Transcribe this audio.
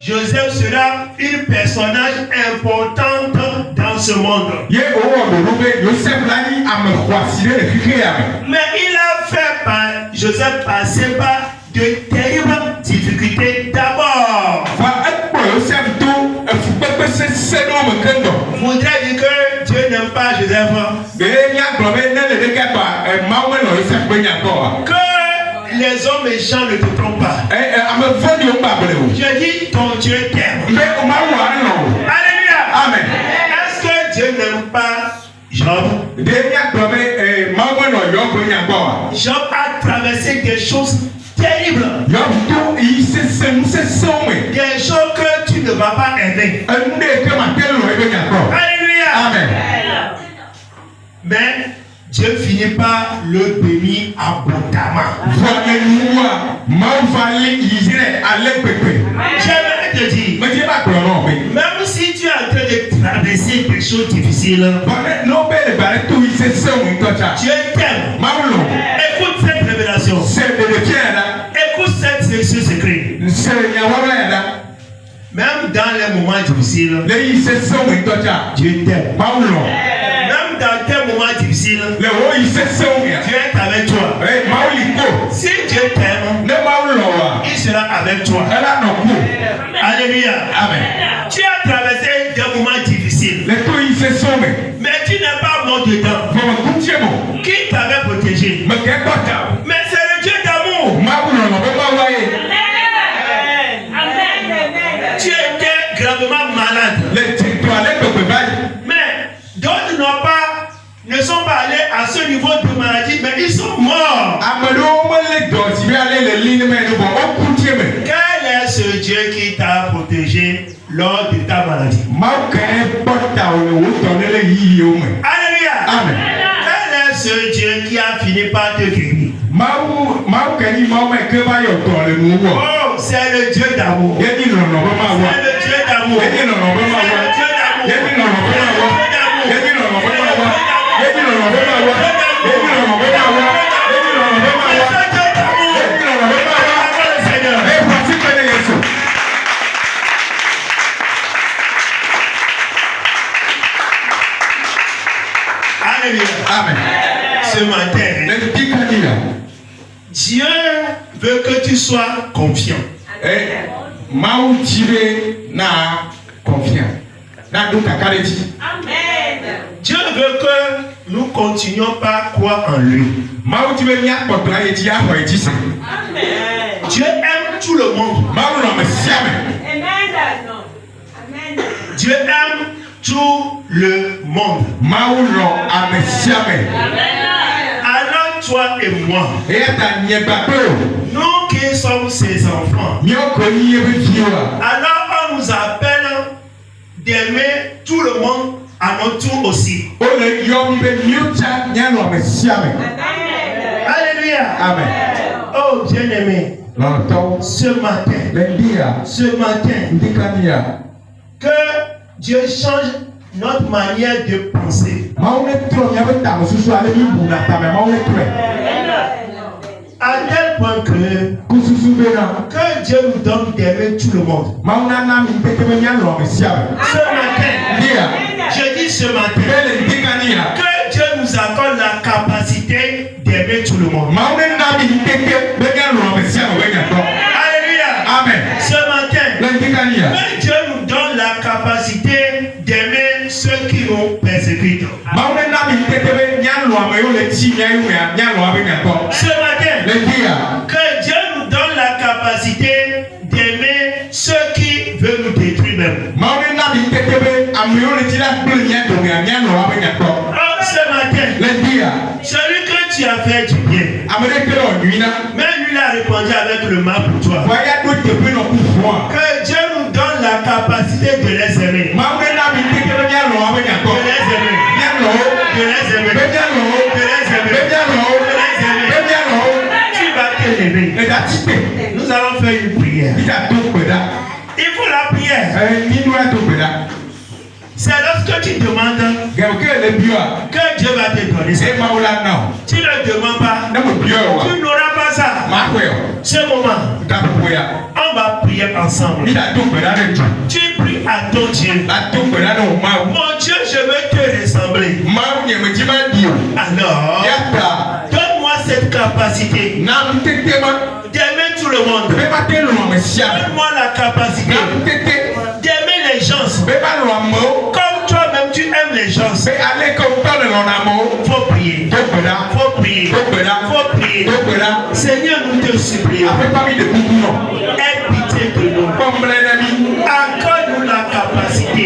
Joseph sera une personnage importante dans ce monde. Mais il a fait Joseph passer par de terribles difficultés d'abord. Voudrait dire que Dieu n'aime pas Joseph. Que les hommes méchants ne te trompent pas. Je dis ton Dieu t'aime. Alléluia. Amen. Est-ce que Dieu n'aime pas Job? Job a traversé des choses terribles. Des choses que tu ne vas pas aimer. Alléluia. Amen. Mais Dieu finit par le bénir abondamment. J'aimerais te dire, même si tu es en train de traverser des choses difficiles, Dieu t'aime. Écoute cette révélation. Écoute ce secret. Même dans les moments difficiles, Dieu t'aime. Même dans tes moments difficiles, Dieu est avec toi. Si Dieu t'aime, il sera avec toi. Alléluia. Amen. Tu as traversé des moments difficiles, mais tu n'es pas mort dedans. Qui t'avait protégé? Mais c'est le Dieu d'amour. Tu étais gravement malade. Mais d'autres ne sont pas allés à ce niveau de maladie, mais ils sont morts. Quel est ce Dieu qui t'a protégé lors de ta maladie? Alléluia. Amen. Quel est ce Dieu qui a fini par te guérir? Oh, c'est le Dieu d'amour. C'est le Dieu d'amour. C'est le Dieu d'amour. Amen. Ce matin, Dieu veut que tu sois confiant. Dieu veut que nous continuions par croire en lui. Dieu aime tout le monde. Dieu aime tout le monde. Alors toi et moi, nous qui sommes ses enfants, alors on nous appelle d'aimer tout le monde à notre tour aussi. Alléluia. Amen. Oh bien-aimé, ce matin, que Dieu change notre manière de penser. À tel point que Dieu nous donne d'aimer tout le monde. Ce matin, je dis ce matin, que Dieu nous accorde la capacité d'aimer tout le monde. Alléluia. Amen. Ce matin, que Dieu nous donne la capacité d'aimer ceux qui nous persécutent. Ce matin, que Dieu nous donne la capacité d'aimer ceux qui veulent nous détruire même. Oh, ce matin, celui que tu as fait du bien, mais lui a répondu avec le mal pour toi. Que Dieu nous donne la capacité de les aimer. Tu vas t'élever. Nous allons faire une prière. Il faut la prière. C'est lorsque tu demandes que Dieu va te donner. Tu ne demandes pas, tu n'auras pas Lazare, ce moment, on va prier ensemble. Tu pries à ton Dieu. Mon Dieu, je veux te ressembler. Alors, donne-moi cette capacité d'aimer tout le monde. Donne-moi la capacité d'aimer les gens. Comme toi-même tu aimes les gens. Faut prier. Faut prier. Faut prier. Seigneur, nous te supplions. Aie pitié de nous. Accorde-nous la capacité